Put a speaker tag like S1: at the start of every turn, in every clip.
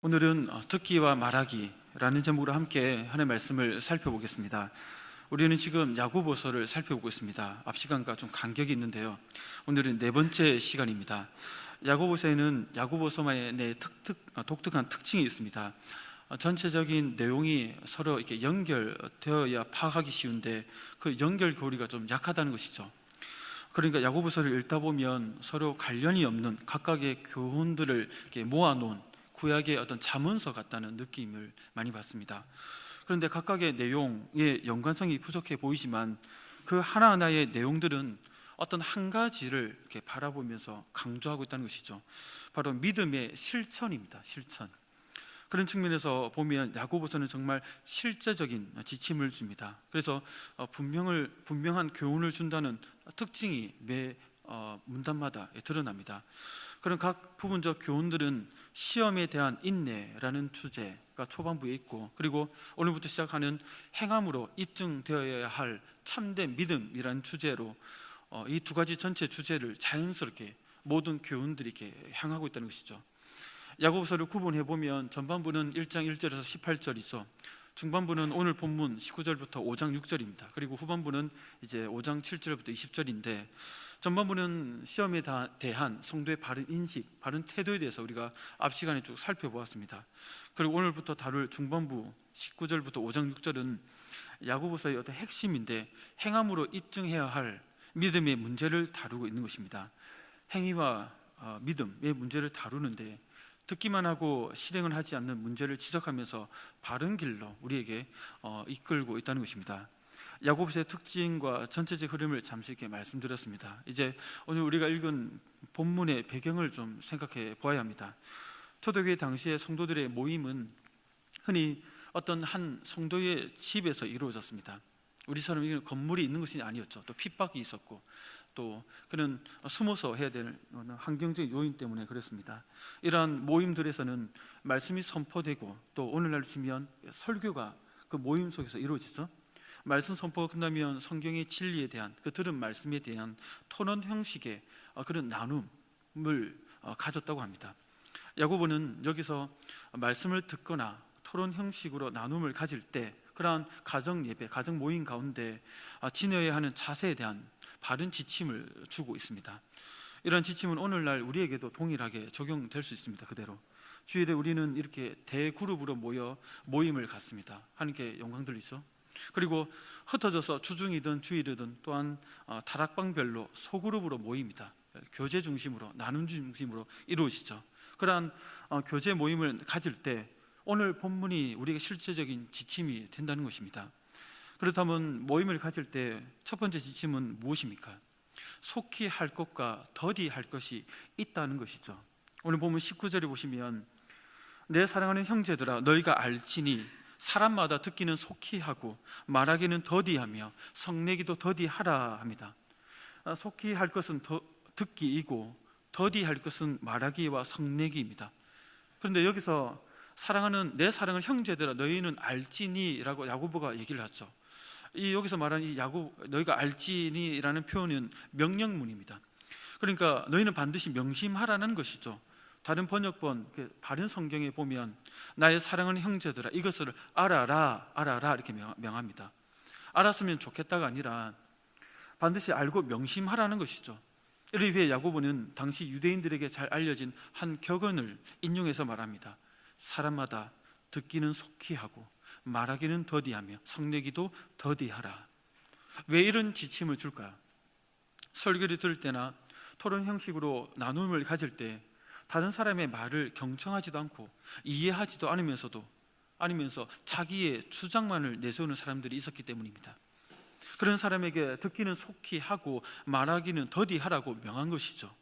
S1: 오늘은 듣기와 말하기라는 제목으로 함께 하나님의 말씀을 살펴보겠습니다. 우리는 지금 야고보서를 살펴보고 있습니다. 앞 시간과 좀 간격이 있는데요, 오늘은 네 번째 시간입니다. 야고보서에는 야고보서만의 독특한 특징이 있습니다. 전체적인 내용이 서로 이렇게 연결되어야 파악하기 쉬운데 그 연결고리가 좀 약하다는 것이죠. 그러니까 야고보서를 읽다 보면 서로 관련이 없는 각각의 교훈들을 이렇게 모아놓은 구약의 어떤 잠언서 같다는 느낌을 많이 받습니다. 그런데 각각의 내용의 연관성이 부족해 보이지만 그 하나하나의 내용들은 어떤 한 가지를 이렇게 바라보면서 강조하고 있다는 것이죠. 바로 믿음의 실천입니다. 실천. 그런 측면에서 보면 야고보서는 정말 실제적인 지침을 줍니다. 그래서 분명한 교훈을 준다는 특징이 매 문단마다 드러납니다. 그런 각 부분적 교훈들은 시험에 대한 인내라는 주제가 초반부에 있고, 그리고 오늘부터 시작하는 행함으로 입증되어야 할 참된 믿음이라는 주제로 이 두 가지 전체 주제를 자연스럽게 모든 교훈들이 이렇게 향하고 있다는 것이죠. 야고보서를 구분해 보면 전반부는 1장 1절에서 18절이죠. 중반부는 오늘 본문 19절부터 5장 6절입니다. 그리고 후반부는 이제 5장 7절부터 20절인데, 전반부는 시험에 대한 성도의 바른 인식, 바른 태도에 대해서 우리가 앞 시간에 쭉 살펴보았습니다. 그리고 오늘부터 다룰 중반부 19절부터 5장 6절은 야고보서의 어떤 핵심인데, 행함으로 입증해야 할 믿음의 문제를 다루고 있는 것입니다. 행위와 믿음의 문제를 다루는데, 듣기만 하고 실행을 하지 않는 문제를 지적하면서 바른 길로 우리에게 이끌고 있다는 것입니다. 야고보서의 특징과 전체적 흐름을 잠시 이렇게 말씀드렸습니다. 이제 오늘 우리가 읽은 본문의 배경을 좀 생각해 보아야 합니다. 초대교회 당시의 성도들의 모임은 흔히 어떤 한 성도의 집에서 이루어졌습니다. 우리처럼 이런 건물이 있는 것이 아니었죠. 또 핍박이 있었고, 또 그런 숨어서 해야 되는 환경적인 요인 때문에 그렇습니다. 이러한 모임들에서는 말씀이 선포되고, 또 오늘날 치면 설교가 그 모임 속에서 이루어지죠. 말씀 선포가 끝나면 성경의 진리에 대한, 그 들은 말씀에 대한 토론 형식의 그런 나눔을 가졌다고 합니다. 야고보는 여기서 말씀을 듣거나 토론 형식으로 나눔을 가질 때 그러한 가정 예배, 가정 모임 가운데 지녀야 하는 자세에 대한 바른 지침을 주고 있습니다. 이런 지침은 오늘날 우리에게도 동일하게 적용될 수 있습니다. 그대로 주일에 우리는 이렇게 대그룹으로 모여 모임을 갖습니다. 하나님께 영광 돌리죠. 그리고 흩어져서 주중이든 주일이든 또한 다락방별로 소그룹으로 모입니다. 교제 중심으로, 나눔 중심으로 이루어지죠. 그러한 교제 모임을 가질 때 오늘 본문이 우리에게 실제적인 지침이 된다는 것입니다. 그렇다면 모임을 가질 때 첫 번째 지침은 무엇입니까? 속히 할 것과 더디 할 것이 있다는 것이죠. 오늘 보면 19절에 보시면, 내 사랑하는 형제들아 너희가 알지니 사람마다 듣기는 속히 하고 말하기는 더디하며 성내기도 더디하라 합니다. 속히 할 것은 듣기이고 더디할 것은 말하기와 성내기입니다. 그런데 여기서 사랑하는 내 사랑하는 형제들아 너희는 알지니라고 야고보가 얘기를 하죠. 여기서 말하는 이 너희가 알지니라는 표현은 명령문입니다. 그러니까 너희는 반드시 명심하라는 것이죠. 다른 번역본 바른 성경에 보면 나의 사랑하는 형제들아 이것을 알아라 이렇게 명합니다. 알았으면 좋겠다가 아니라 반드시 알고 명심하라는 것이죠. 이를 위해 야고보는 당시 유대인들에게 잘 알려진 한 격언을 인용해서 말합니다. 사람마다 듣기는 속히 하고 말하기는 더디하며 성내기도 더디하라. 왜 이런 지침을 줄까요? 설교를 들을 때나 토론 형식으로 나눔을 가질 때 다른 사람의 말을 경청하지도 않고 이해하지도 않으면서 자기의 주장만을 내세우는 사람들이 있었기 때문입니다. 그런 사람에게 듣기는 속히 하고 말하기는 더디하라고 명한 것이죠.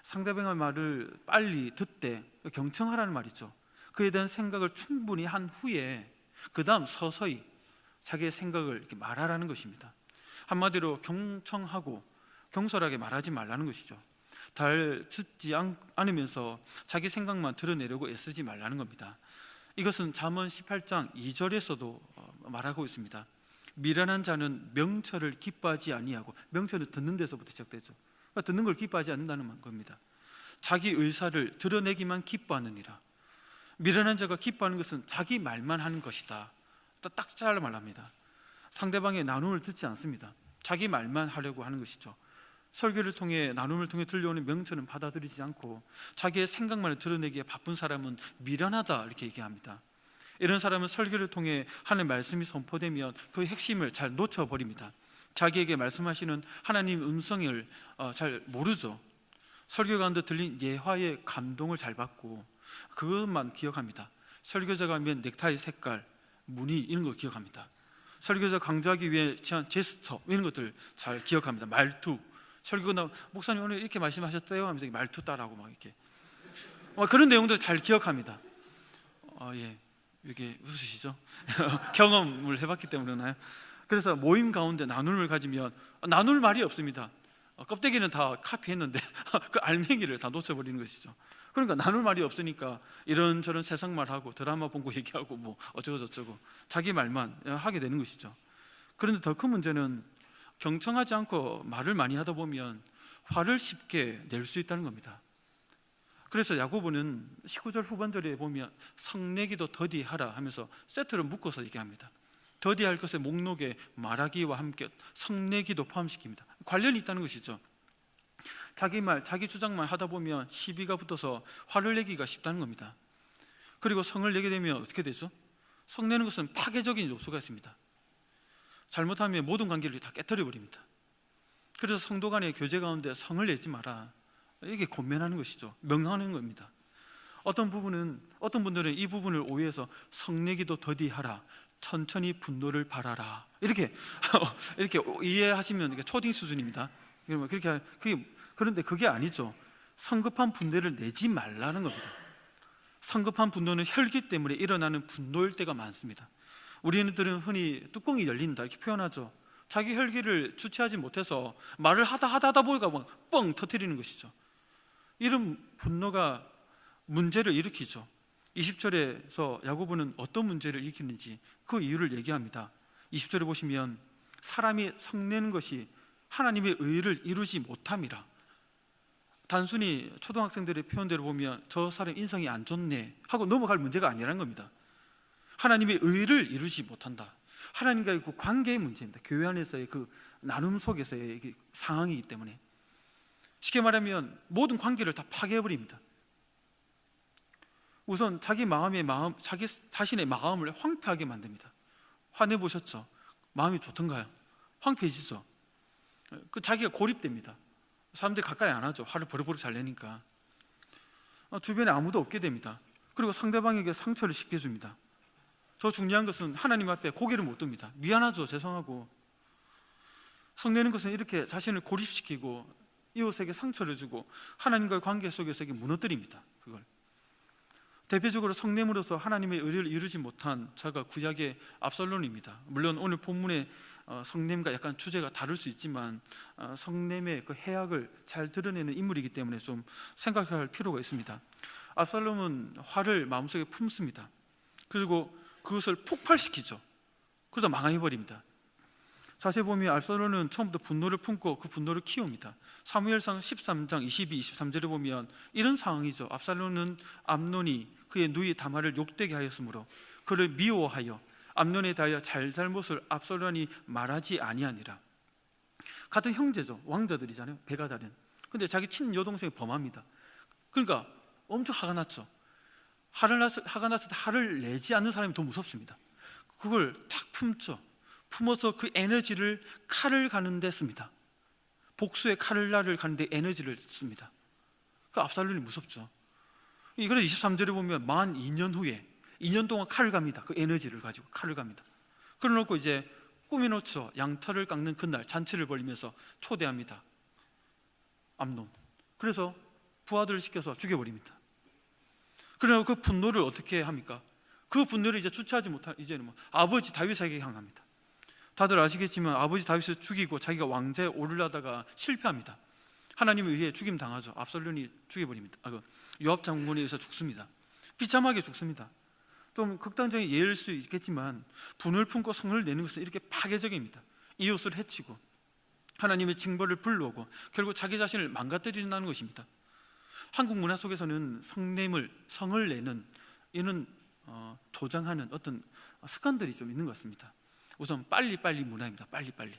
S1: 상대방의 말을 빨리 듣되 경청하라는 말이죠. 그에 대한 생각을 충분히 한 후에 그 다음 서서히 자기의 생각을 이렇게 말하라는 것입니다. 한마디로 경청하고 경솔하게 말하지 말라는 것이죠. 잘 듣지 않으면서 자기 생각만 드러내려고 애쓰지 말라는 겁니다. 이것은 잠언 18장 2절에서도 말하고 있습니다. 미련한 자는 명철을 기뻐하지 아니하고, 명철을 듣는 데서부터 시작되죠. 그러니까 듣는 걸 기뻐하지 않는다는 겁니다. 자기 의사를 드러내기만 기뻐하느니라. 미련한 자가 기뻐하는 것은 자기 말만 하는 것이다. 딱 잘라 말합니다. 상대방의 나눔을 듣지 않습니다. 자기 말만 하려고 하는 것이죠. 설교를 통해, 나눔을 통해 들려오는 명철은 받아들이지 않고 자기의 생각만을 드러내기에 바쁜 사람은 미련하다, 이렇게 얘기합니다. 이런 사람은 설교를 통해 하는 말씀이 선포되면 그 핵심을 잘 놓쳐버립니다. 자기에게 말씀하시는 하나님 음성을 잘 모르죠. 설교 가운데 들린 예화의 감동을 잘 받고 그것만 기억합니다. 설교자가 하면 넥타이 색깔, 무늬, 이런 거 기억합니다. 설교자 강조하기 위해 취한 제스처, 이런 것들 잘 기억합니다. 말투, 설교가 나오면 목사님 오늘 이렇게 말씀하셨대요 하면서 말투 따라하고 막 이렇게 그런 내용도 잘 기억합니다. 예, 이게 웃으시죠? 경험을 해봤기 때문에 그러나요? 그래서 모임 가운데 나눔을 가지면 나눌 말이 없습니다. 껍데기는 다 카피했는데 그 알맹이를 다 놓쳐버리는 것이죠. 그러니까 나눌 말이 없으니까 이런저런 세상 말하고 드라마 본 거 얘기하고 뭐 어쩌고 저쩌고 자기 말만 하게 되는 것이죠. 그런데 더 큰 문제는 경청하지 않고 말을 많이 하다 보면 화를 쉽게 낼 수 있다는 겁니다. 그래서 야고보는 19절 후반절에 보면 성내기도 더디하라 하면서 세트를 묶어서 얘기합니다. 더디할 것의 목록에 말하기와 함께 성내기도 포함시킵니다. 관련이 있다는 것이죠. 자기 말, 자기 주장만 하다 보면 시비가 붙어서 화를 내기가 쉽다는 겁니다. 그리고 성을 내게 되면 어떻게 되죠? 성내는 것은 파괴적인 요소가 있습니다. 잘못하면 모든 관계를 다 깨뜨려 버립니다. 그래서 성도 간의 교제 가운데 성을 내지 마라, 이게 권면하는 것이죠. 명하는 겁니다. 어떤 분들은 이 부분을 오해해서 성내기도 더디하라, 천천히 분노를 발하라, 이렇게 이해하시면 초딩 수준입니다. 그런데 그게 아니죠. 성급한 분노를 내지 말라는 겁니다. 성급한 분노는 혈기 때문에 일어나는 분노일 때가 많습니다. 우리들은 흔히 뚜껑이 열린다 이렇게 표현하죠. 자기 혈기를 주체하지 못해서 말을 하다 보니까 뻥 터뜨리는 것이죠. 이런 분노가 문제를 일으키죠. 20절에서 야고보는 어떤 문제를 일으키는지 그 이유를 얘기합니다. 20절에 보시면 사람이 성내는 것이 하나님의 의를 이루지 못함이라. 단순히 초등학생들의 표현대로 보면 저 사람 인성이 안 좋네 하고 넘어갈 문제가 아니라는 겁니다. 하나님의 의를 이루지 못한다. 하나님과의 그 관계의 문제입니다. 교회 안에서의 그 나눔 속에서의 상황이기 때문에 쉽게 말하면 모든 관계를 다 파괴해버립니다. 우선 자기 자신의 마음을 황폐하게 만듭니다. 화내보셨죠? 마음이 좋던가요? 황폐해지죠. 자기가 고립됩니다. 사람들이 가까이 안 하죠. 화를 버럭버럭 잘 내니까. 주변에 아무도 없게 됩니다. 그리고 상대방에게 상처를 쉽게 줍니다. 더 중요한 것은 하나님 앞에 고개를 못 듭니다. 미안하죠, 죄송하고. 성내는 것은 이렇게 자신을 고립시키고 이웃에게 상처를 주고 하나님과의 관계 속에서 무너뜨립니다. 그걸 대표적으로 성냄으로써 하나님의 의를 이루지 못한 자가 구약의 압살롬입니다. 물론 오늘 본문의 성냄과 약간 주제가 다를 수 있지만 성냄의 그 해악을 잘 드러내는 인물이기 때문에 좀 생각할 필요가 있습니다. 압살롬은 화를 마음속에 품습니다. 그리고 그것을 폭발시키죠. 그러다 망해버립니다. 자세히 보면 압살롬은 처음부터 분노를 품고 그 분노를 키웁니다. 사무엘상 13장 22, 23절에 보면 이런 상황이죠. 압살롬은 암논이 그의 누이 다말을 욕되게 하였으므로 그를 미워하여 암논에 대하여 잘못을 압살롬이 말하지 아니하니라. 같은 형제죠. 왕자들이잖아요. 배가 다른. 근데 자기 친여동생이 범합니다. 그러니까 엄청 화가 났죠. 화가 났을 때 화를 내지 않는 사람이 더 무섭습니다. 그걸 딱 품죠. 품어서 그 에너지를 칼을 가는 데 씁니다. 복수의 칼날을 가는 데 에너지를 씁니다. 그 압살롬이 무섭죠. 그래서 23절에 보면 만 2년 후에 2년 동안 칼을 갑니다. 그 에너지를 가지고 칼을 갑니다. 그래놓고 이제 꾸며놓죠. 양털을 깎는 그날 잔치를 벌이면서 초대합니다. 암논. 그래서 부하들을 시켜서 죽여버립니다. 그러나 그 분노를 어떻게 합니까? 그 분노를 이제 주체하지 못한 이제는 아버지 다윗에게 향합니다. 다들 아시겠지만 아버지 다윗을 죽이고 자기가 왕좌에 오르려다가 실패합니다. 하나님에 의해 죽임 당하죠. 압살롬이 죽여버립니다. 요압 장군에 의해서 죽습니다. 비참하게 죽습니다. 좀 극단적인 예일 수 있겠지만 분을 품고 성을 내는 것은 이렇게 파괴적입니다. 이웃을 해치고 하나님의 징벌을 불러오고 결국 자기 자신을 망가뜨린다는 것입니다. 한국 문화 속에서는 성을 내는 이는 조장하는 어떤 습관들이 좀 있는 것 같습니다. 우선 빨리빨리 문화입니다. 빨리빨리.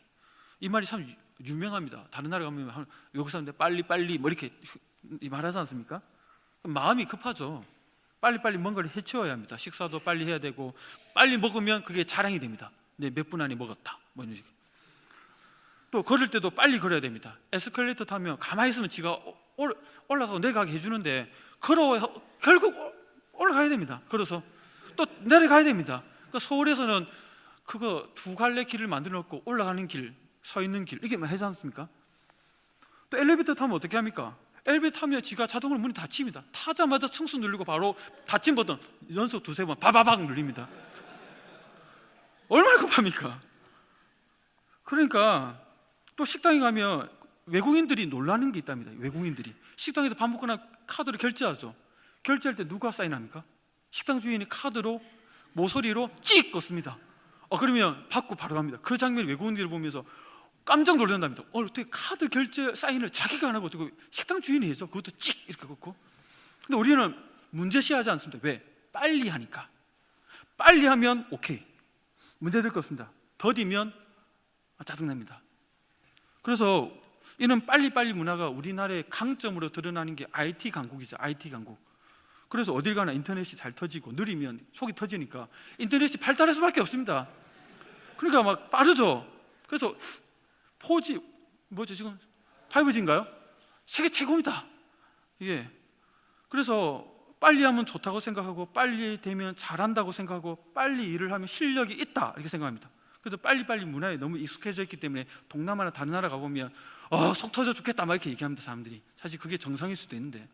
S1: 이 말이 참 유명합니다. 다른 나라 가면 여기 사는데 빨리빨리 뭐 이렇게 말하지 않습니까? 마음이 급하죠. 빨리빨리 뭔가를 해치워야 합니다. 식사도 빨리 해야 되고, 빨리 먹으면 그게 자랑이 됩니다. 네, 몇 분 안에 먹었다 뭐 이런 식으로. 또 걸을 때도 빨리 걸어야 됩니다. 에스컬레이터 타면 가만히 있으면 지가 올라가서 내려가게 해주는데 결국 올라가야 됩니다. 걸어서 또 내려가야 됩니다. 그러니까 서울에서는 그거 두 갈래 길을 만들어 놓고 올라가는 길, 서 있는 길 이게 하지 않습니까? 또 엘리베이터 타면 어떻게 합니까? 엘리베이터 타면 지가 자동으로 문이 닫힙니다. 타자마자 층수 누르고 바로 닫힌 버튼 연속 두세 번 바바박 누릅니다. 얼마나 급합니까? 그러니까 또 식당에 가면 외국인들이 놀라는 게 있답니다. 외국인들이 식당에서 밥 먹거나 카드로 결제하죠. 결제할 때 누가 사인합니까? 식당 주인이 카드로 모서리로 찍 껐습니다. 그러면 받고 바로 갑니다. 그 장면 외국인들이 보면서 깜짝 놀란답니다. 어떻게 카드 결제 사인을 자기가 안 하고 어떻게 식당 주인이 해줘? 그것도 찍 이렇게 긋고. 근데 우리는 문제시하지 않습니다. 왜? 빨리 하니까. 빨리 하면 오케이, 문제될 것 같습니다. 더디면 짜증납니다. 그래서 이는 빨리빨리 문화가 우리나라의 강점으로 드러나는 게 IT 강국이죠. IT 강국. 그래서 어딜 가나 인터넷이 잘 터지고 느리면 속이 터지니까 인터넷이 발달할 수밖에 없습니다. 그러니까 막 빠르죠. 그래서 4G 뭐죠 지금 5G인가요? 세계 최고입니다. 이게 그래서 빨리 하면 좋다고 생각하고 빨리 되면 잘한다고 생각하고 빨리 일을 하면 실력이 있다 이렇게 생각합니다. 그래서 빨리빨리 문화에 너무 익숙해져 있기 때문에 동남아나 다른 나라 가보면 속 터져 죽겠다 막 이렇게 얘기합니다. 사람들이. 사실 그게 정상일 수도 있는데,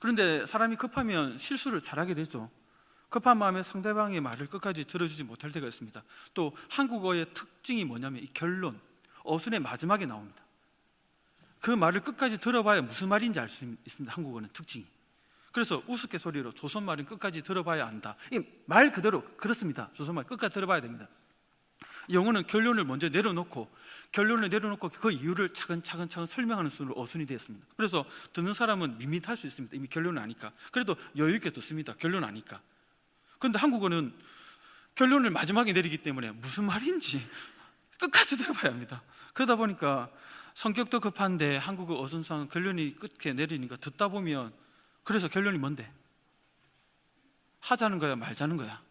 S1: 그런데 사람이 급하면 실수를 잘하게 되죠. 급한 마음에 상대방의 말을 끝까지 들어주지 못할 때가 있습니다. 또 한국어의 특징이 뭐냐면 이 결론, 어순의 마지막에 나옵니다. 그 말을 끝까지 들어봐야 무슨 말인지 알 수 있습니다. 한국어는 특징이. 그래서 우스갯소리로 조선말은 끝까지 들어봐야 안다. 이 말 그대로 그렇습니다. 조선말 끝까지 들어봐야 됩니다. 영어는 결론을 먼저 내려놓고 그 이유를 차근차근 설명하는 순으로 어순이 되었습니다. 그래서 듣는 사람은 밋밋할 수 있습니다. 이미 결론을 아니까. 그래도 여유 있게 듣습니다. 결론 아니까. 그런데 한국어는 결론을 마지막에 내리기 때문에 무슨 말인지 끝까지 들어봐야 합니다. 그러다 보니까 성격도 급한데 한국어 어순상 결론이 끝에 내리니까 듣다 보면, 그래서 결론이 뭔데? 하자는 거야 말자는 거야?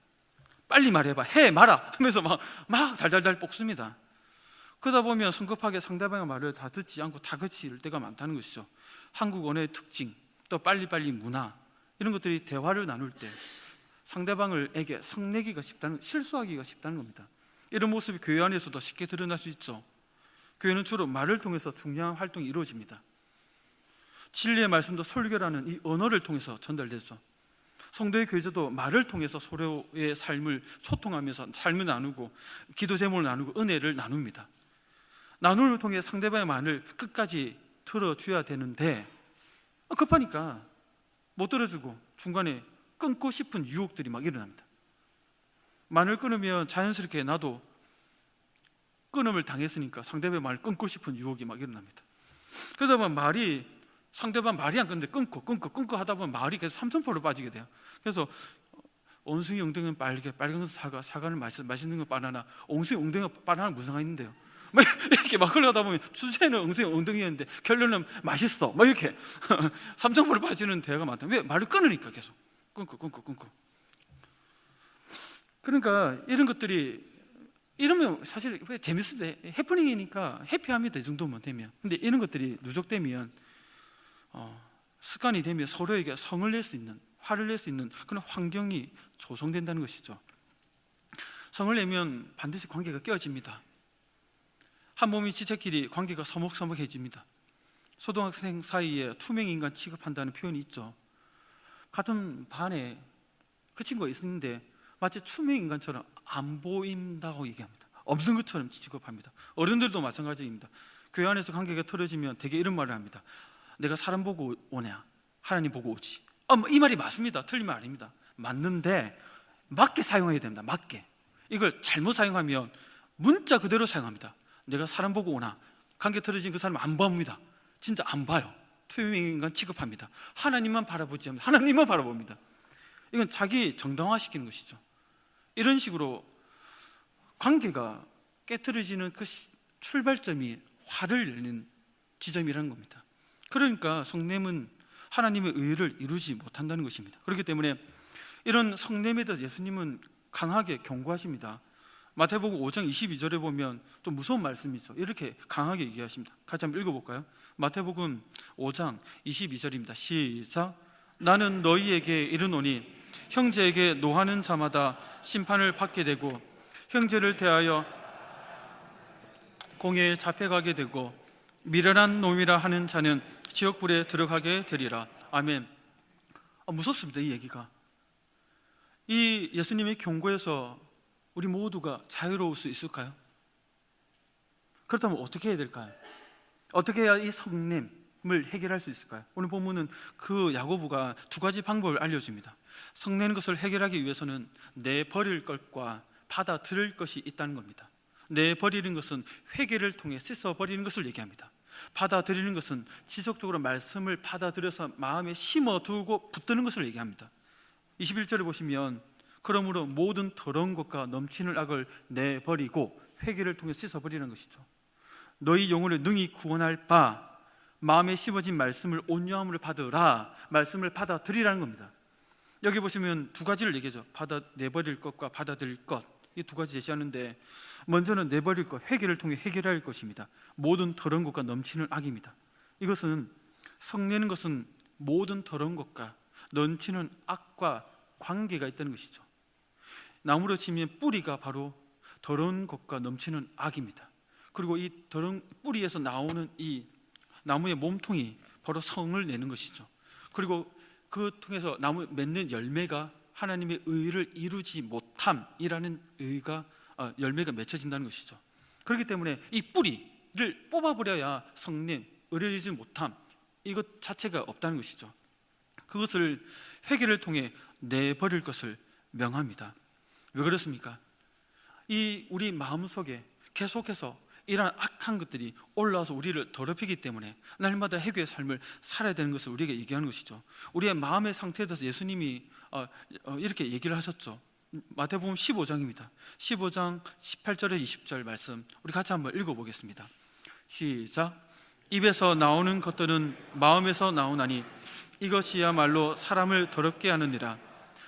S1: 빨리 말해봐, 해 마라 하면서 막 달달달 볶습니다. 그러다 보면 성급하게 상대방의 말을 다 듣지 않고 다그치 이럴 때가 많다는 것이죠. 한국 언어의 특징, 또 빨리빨리 문화, 이런 것들이 대화를 나눌 때 상대방에게 성내기가 쉽다는, 실수하기가 쉽다는 겁니다. 이런 모습이 교회 안에서도 쉽게 드러날 수 있죠. 교회는 주로 말을 통해서 중요한 활동이 이루어집니다. 진리의 말씀도 설교라는 이 언어를 통해서 전달되죠. 성도의 교제도 말을 통해서 서로의 삶을 소통하면서 삶을 나누고 기도 제목을 나누고 은혜를 나눕니다. 나눔을 통해 상대방의 말을 끝까지 들어줘야 되는데 급하니까 못 들어주고 중간에 끊고 싶은 유혹들이 막 일어납니다. 말을 끊으면 자연스럽게 나도 끊음을 당했으니까 상대방의 말을 끊고 싶은 유혹이 막 일어납니다. 그러다 보면 상대방 말이 안 끊는데 끊고 하다 보면 말이 계속 삼천포로 빠지게 돼요. 그래서 원숭이 엉덩이는 빨개, 빨간 사과는 맛있는 건 바나나, 옹숭이 엉덩이가 바나나 무슨 상관 있는데요? 이렇게 막 흘러가다 보면 주제는 엉숭이 엉덩이였는데 결론은 맛있어, 이렇게 삼천포로 빠지는 대화가 많다. 왜? 말을 끊으니까 계속 끊고. 그러니까 이런 것들이 이러면 사실 재밌습니다. 해프닝이니까 해피합니다. 이 정도만 되면. 근데 이런 것들이 누적되면 습관이 되면 서로에게 성을 낼 수 있는, 화를 낼 수 있는 그런 환경이 조성된다는 것이죠. 성을 내면 반드시 관계가 깨어집니다. 한 몸이 지체끼리 관계가 서먹서먹해집니다. 초등학생 사이에 투명인간 취급한다는 표현이 있죠. 같은 반에 그 친구가 있었는데 마치 투명인간처럼 안 보인다고 얘기합니다. 없는 것처럼 취급합니다. 어른들도 마찬가지입니다. 교회 안에서 관계가 틀어지면 되게 이런 말을 합니다. 내가 사람 보고 오냐? 하나님 보고 오지. 이 말이 맞습니다. 틀린 말 아닙니다. 맞는데 맞게 사용해야 됩니다. 맞게. 이걸 잘못 사용하면 문자 그대로 사용합니다. 내가 사람 보고 오나? 관계 틀어진 그 사람 안 봅니다. 진짜 안 봐요. 투명인간 취급합니다. 하나님만 바라보지 않습니다. 하나님만 바라봅니다. 이건 자기 정당화시키는 것이죠. 이런 식으로 관계가 깨트려지는 그 출발점이 화를 내는 지점이라는 겁니다. 그러니까 성냄은 하나님의 의를 이루지 못한다는 것입니다. 그렇기 때문에 이런 성냄에 대해서 예수님은 강하게 경고하십니다. 마태복음 5장 22절에 보면 또 무서운 말씀이 있어. 이렇게 강하게 얘기하십니다. 같이 한번 읽어볼까요? 마태복음 5장 22절입니다. 시작. 나는 너희에게 이르노니 형제에게 노하는 자마다 심판을 받게 되고 형제를 대하여 공회에 잡혀가게 되고 미련한 놈이라 하는 자는 지옥불에 들어가게 되리라. 아멘. 무섭습니다, 이 얘기가. 이 예수님의 경고에서 우리 모두가 자유로울 수 있을까요? 그렇다면 어떻게 해야 될까요? 어떻게 해야 이 성냄을 해결할 수 있을까요? 오늘 본문은 그 야고보가 두 가지 방법을 알려줍니다. 성내는 것을 해결하기 위해서는 내버릴 것과 받아들일 것이 있다는 겁니다. 내버리는 것은 회개를 통해 씻어버리는 것을 얘기합니다. 받아들이는 것은 지속적으로 말씀을 받아들여서 마음에 심어두고 붙드는 것을 얘기합니다. 21절에 보시면 그러므로 모든 더러운 것과 넘치는 악을 내버리고 회개를 통해 씻어버리는 것이죠. 너희 영혼을 능히 구원할 바 마음에 심어진 말씀을 온유함으로 받으라. 말씀을 받아들이라는 겁니다. 여기 보시면 두 가지를 얘기하죠. 내버릴 것과 받아들일 것, 이 두 가지 제시하는데 먼저는 내버릴 것, 회개를 통해 해결할 것입니다. 모든 더러운 것과 넘치는 악입니다. 이것은 성내는 것은 모든 더러운 것과 넘치는 악과 관계가 있다는 것이죠. 나무로 치면 뿌리가 바로 더러운 것과 넘치는 악입니다. 그리고 이 더러운 뿌리에서 나오는 이 나무의 몸통이 바로 성을 내는 것이죠. 그리고 그 통해서 나무 맺는 열매가 하나님의 의를 이루지 못함이라는 열매가 맺혀진다는 것이죠. 그렇기 때문에 이 뿌리를 뽑아버려야 성냄, 의를 이루지 못함, 이것 자체가 없다는 것이죠. 그것을 회개를 통해 내버릴 것을 명합니다. 왜 그렇습니까? 이 우리 마음속에 계속해서 이러한 악한 것들이 올라와서 우리를 더럽히기 때문에 날마다 회개의 삶을 살아야 되는 것을 우리에게 얘기하는 것이죠. 우리의 마음의 상태에 대해서 예수님이 이렇게 얘기를 하셨죠. 마태복음 15장입니다. 15장 18절에 20절 말씀 우리 같이 한번 읽어보겠습니다. 시작. 입에서 나오는 것들은 마음에서 나오나니 이것이야말로 사람을 더럽게 하느니라.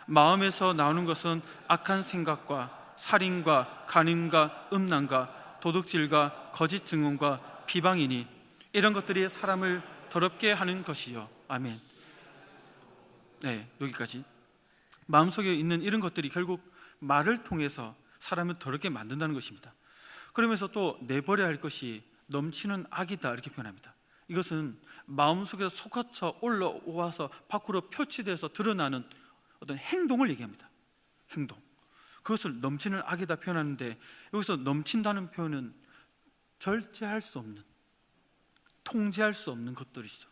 S1: 마음에서 나오는 것은 악한 생각과 살인과 간음과 음란과 도둑질과 거짓 증언과 비방이니 이런 것들이 사람을 더럽게 하는 것이요. 아멘. 네, 여기까지. 마음속에 있는 이런 것들이 결국 말을 통해서 사람을 더럽게 만든다는 것입니다. 그러면서 또 내버려야 할 것이 넘치는 악이다 이렇게 표현합니다. 이것은 마음속에서 솟아쳐 올라와서 밖으로 표치돼서 드러나는 어떤 행동을 얘기합니다. 행동. 그것을 넘치는 악이다 표현하는데 여기서 넘친다는 표현은 절제할 수 없는, 통제할 수 없는 것들이죠.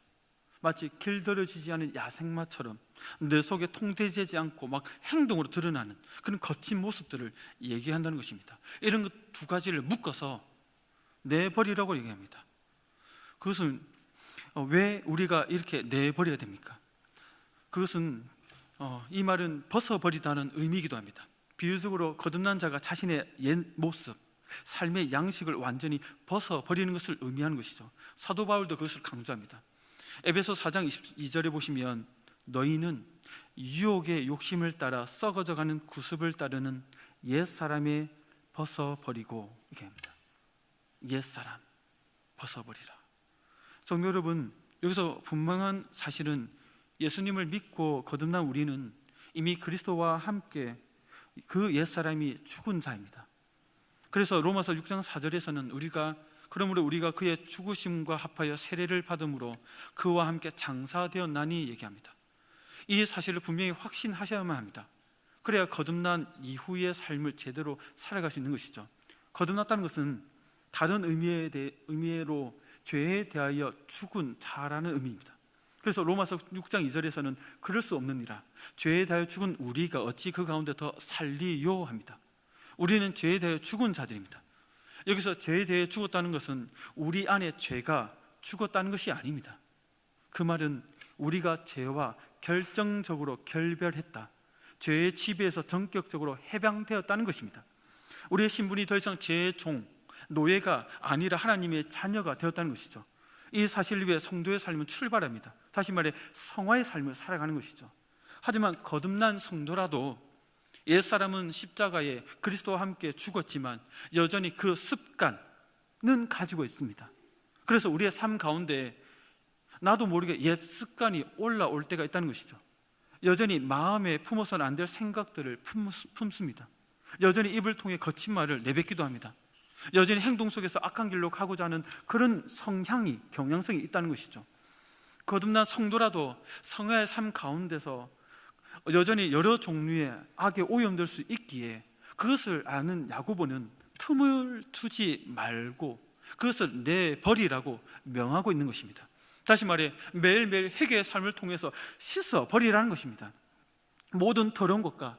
S1: 마치 길들여지지 않은 야생마처럼 내 속에 통제되지 않고 막 행동으로 드러나는 그런 거친 모습들을 얘기한다는 것입니다. 이런 것 두 가지를 묶어서 내버리라고 얘기합니다. 그것은 왜 우리가 이렇게 내버려야 됩니까? 그것은 이 말은 벗어버리다는 의미이기도 합니다. 비유적으로 거듭난 자가 자신의 옛 모습, 삶의 양식을 완전히 벗어버리는 것을 의미하는 것이죠. 사도 바울도 그것을 강조합니다. 에베소 4장 22절에 보시면 너희는 유혹의 욕심을 따라 썩어져가는 구습을 따르는 옛사람에 벗어버리고 이렇게 합니다. 옛사람 벗어버리라. 성도 여러분, 여기서 분명한 사실은 예수님을 믿고 거듭난 우리는 이미 그리스도와 함께 그 옛사람이 죽은 자입니다. 그래서 로마서 6장 4절에서는 그러므로 우리가 그의 죽으심과 합하여 세례를 받음으로 그와 함께 장사되었나니 얘기합니다. 이 사실을 분명히 확신하셔야만 합니다. 그래야 거듭난 이후의 삶을 제대로 살아갈 수 있는 것이죠. 거듭났다는 것은 다른 의미로 죄에 대하여 죽은 자라는 의미입니다. 그래서 로마서 6장 2절에서는 그럴 수 없느니라 죄에 대하여 죽은 우리가 어찌 그 가운데 더 살리요 합니다. 우리는 죄에 대하여 죽은 자들입니다. 여기서 죄에 대해 죽었다는 것은 우리 안에 죄가 죽었다는 것이 아닙니다. 그 말은 우리가 죄와 결정적으로 결별했다. 죄의 지배에서 전격적으로 해방되었다는 것입니다. 우리의 신분이 더 이상 죄의 종, 노예가 아니라 하나님의 자녀가 되었다는 것이죠. 이 사실을 위해 성도의 삶은 출발합니다. 다시 말해 성화의 삶을 살아가는 것이죠. 하지만 거듭난 성도라도 옛사람은 십자가에 그리스도와 함께 죽었지만 여전히 그 습관은 가지고 있습니다. 그래서 우리의 삶 가운데 나도 모르게 옛 습관이 올라올 때가 있다는 것이죠. 여전히 마음에 품어서는 안 될 생각들을 품습니다. 여전히 입을 통해 거친 말을 내뱉기도 합니다. 여전히 행동 속에서 악한 길로 가고자 하는 그런 성향이, 경향성이 있다는 것이죠. 거듭난 성도라도 성화의 삶 가운데서 여전히 여러 종류의 악에 오염될 수 있기에 그것을 아는 야고보는 틈을 두지 말고 그것을 내버리라고 명하고 있는 것입니다. 다시 말해 매일매일 회개의 삶을 통해서 씻어 버리라는 것입니다. 모든 더러운 것과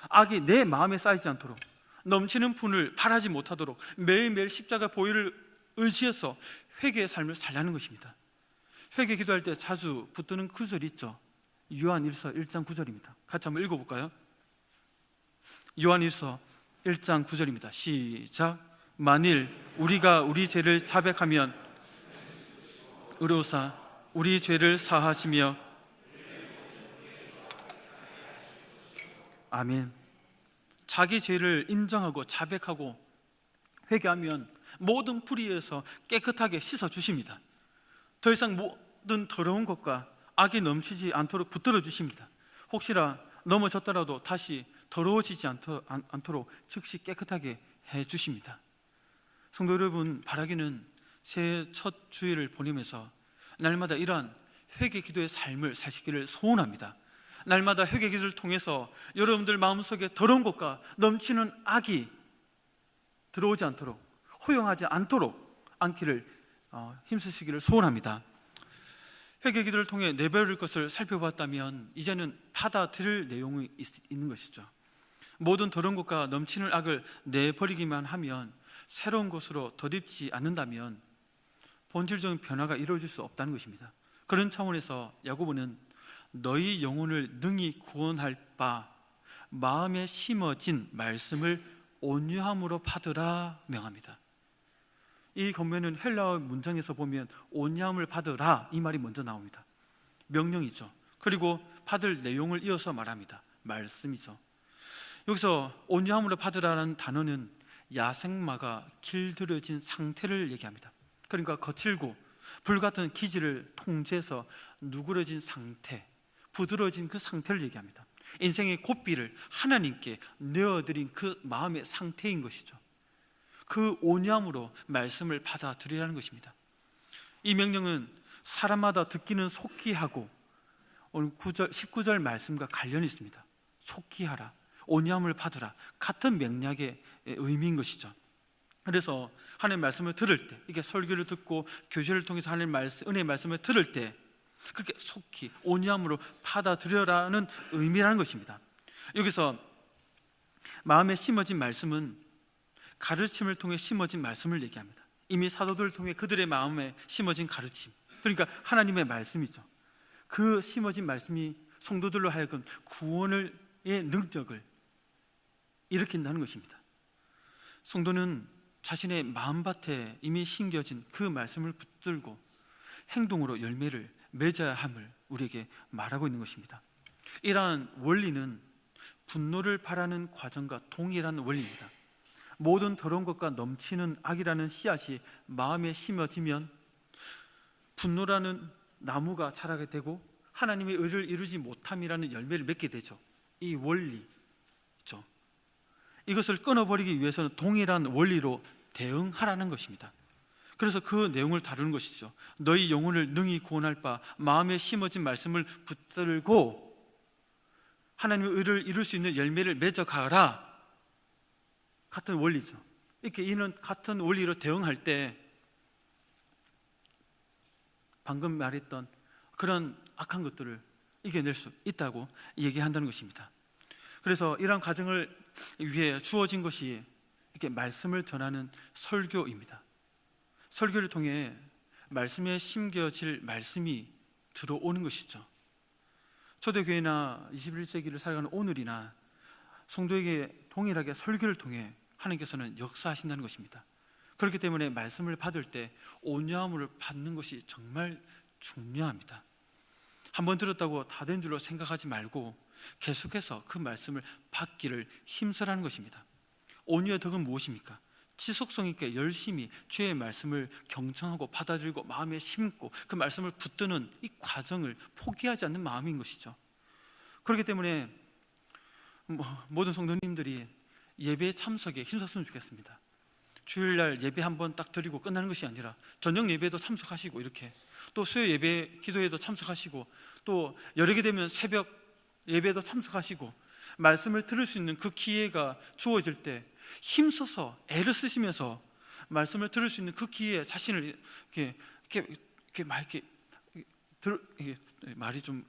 S1: 악이 내 마음에 쌓이지 않도록, 넘치는 분을 바라지 못하도록 매일매일 십자가 보혈을 의지해서 회개의 삶을 살라는 것입니다. 회개 기도할 때 자주 붙드는 구절이 있죠. 요한일서 1장 9절입니다. 같이 한번 읽어볼까요? 요한일서 1장 9절입니다. 시작. 만일 우리가 우리 죄를 자백하면 의로우사 우리 죄를 사하시며. 아멘. 자기 죄를 인정하고 자백하고 회개하면 모든 불의에서 깨끗하게 씻어 주십니다. 더 이상 모든 더러운 것과 악이 넘치지 않도록 붙들어 주십니다. 혹시나 넘어졌더라도 다시 더러워지지 않도록 즉시 깨끗하게 해 주십니다. 성도 여러분, 바라기는 새해 첫 주일을 보내면서 날마다 이러한 회개 기도의 삶을 사시기를 소원합니다. 날마다 회개 기도를 통해서 여러분들 마음속에 더러운 것과 넘치는 악이 들어오지 않도록, 허용하지 않기를 힘쓰시기를 소원합니다. 회개 기도를 통해 내버릴 것을 살펴봤다면 이제는 받아들일 내용이 있는 것이죠. 모든 더러운 것과 넘치는 악을 내버리기만 하면, 새로운 것으로 덧입지 않는다면 본질적인 변화가 이루어질 수 없다는 것입니다. 그런 차원에서 야고보는 너희 영혼을 능히 구원할 바 마음에 심어진 말씀을 온유함으로 받으라 명합니다. 이 권면은 헬라어 문장에서 보면 온유함을 받으라 이 말이 먼저 나옵니다. 명령이죠. 그리고 받을 내용을 이어서 말합니다. 말씀이죠. 여기서 온유함으로 받으라는 단어는 야생마가 길들여진 상태를 얘기합니다. 그러니까 거칠고 불같은 기질을 통제해서 누그러진 상태, 부드러워진 그 상태를 얘기합니다. 인생의 고삐를 하나님께 내어드린 그 마음의 상태인 것이죠. 그 온유함으로 말씀을 받아들이라는 것입니다. 이 명령은 사람마다 듣기는 속히 하고, 오늘 19절 말씀과 관련이 있습니다. 속히 하라, 온유함을 받으라, 같은 맥락의 의미인 것이죠. 그래서 하나님의 말씀을 들을 때, 이게 설교를 듣고 교제를 통해서 하나님의 은혜의 말씀을 들을 때 그렇게 속히 온유함으로 받아들여라는 의미라는 것입니다. 여기서 마음에 심어진 말씀은 가르침을 통해 심어진 말씀을 얘기합니다. 이미 사도들을 통해 그들의 마음에 심어진 가르침, 그러니까 하나님의 말씀이죠. 그 심어진 말씀이 성도들로 하여금 구원의 능력을 일으킨다는 것입니다. 성도는 자신의 마음밭에 이미 심겨진 그 말씀을 붙들고 행동으로 열매를 맺어야 함을 우리에게 말하고 있는 것입니다. 이러한 원리는 분노를 바라는 과정과 동일한 원리입니다. 모든 더러운 것과 넘치는 악이라는 씨앗이 마음에 심어지면 분노라는 나무가 자라게 되고 하나님의 의를 이루지 못함이라는 열매를 맺게 되죠. 이 원리죠. 이것을 끊어버리기 위해서는 동일한 원리로 대응하라는 것입니다. 그래서 그 내용을 다루는 것이죠. 너희 영혼을 능히 구원할 바 마음에 심어진 말씀을 붙들고 하나님의 의를 이룰 수 있는 열매를 맺어가라. 같은 원리죠. 이렇게 이는 같은 원리로 대응할 때 방금 말했던 그런 악한 것들을 이겨낼 수 있다고 얘기한다는 것입니다. 그래서 이러한 과정을 위해 주어진 것이 이렇게 말씀을 전하는 설교입니다. 설교를 통해 말씀에 심겨질 말씀이 들어오는 것이죠. 초대교회나 21세기를 살아가는 오늘이나 성도에게 동일하게 설교를 통해 하나님께서는 역사하신다는 것입니다. 그렇기 때문에 말씀을 받을 때 온유함을 받는 것이 정말 중요합니다. 한번 들었다고 다 된 줄로 생각하지 말고 계속해서 그 말씀을 받기를 힘쓰라는 것입니다. 온유의 덕은 무엇입니까? 지속성 있게 열심히 주의 말씀을 경청하고 받아들이고 마음에 심고 그 말씀을 붙드는 이 과정을 포기하지 않는 마음인 것이죠. 그렇기 때문에 모든 성도님들이 예배에 참석에 힘썼으면 좋겠습니다. 주일날 예배 한번 딱 드리고 끝나는 것이 아니라 저녁 예배도 참석하시고, 이렇게 또 수요 예배 기도에도 참석하시고, 또 여력이 되면 새벽 예배도 참석하시고, 말씀을 들을 수 있는 그 기회가 주어질 때 힘써서 애를 쓰시면서 말씀을 들을 수 있는 그 기회에 자신을 말이 좀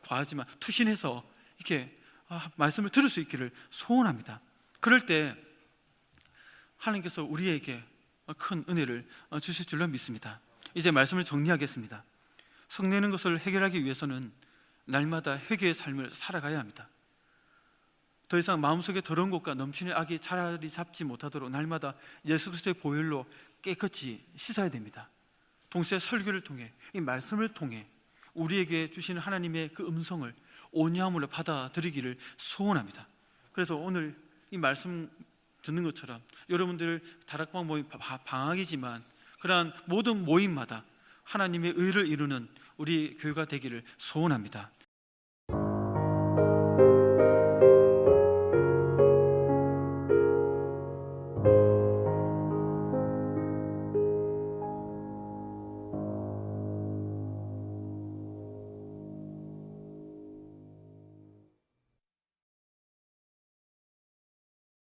S1: 과하지만 투신해서 이렇게 말씀을 들을 수 있기를 소원합니다. 그럴 때 하나님께서 우리에게 큰 은혜를 주실 줄로 믿습니다. 이제 말씀을 정리하겠습니다. 성내는 것을 해결하기 위해서는 날마다 회개의 삶을 살아가야 합니다. 더 이상 마음속에 더러운 것과 넘치는 악이 자리 잡지 못하도록 날마다 예수 그리스도의 보혈로 깨끗이 씻어야 됩니다. 동시에 설교를 통해, 이 말씀을 통해 우리에게 주시는 하나님의 그 음성을 온유함으로 받아들이기를 소원합니다. 그래서 오늘 이 말씀 듣는 것처럼 여러분들 다락방 모임 방학이지만 그러한 모든 모임마다 하나님의 의를 이루는 우리 교회가 되기를 소원합니다.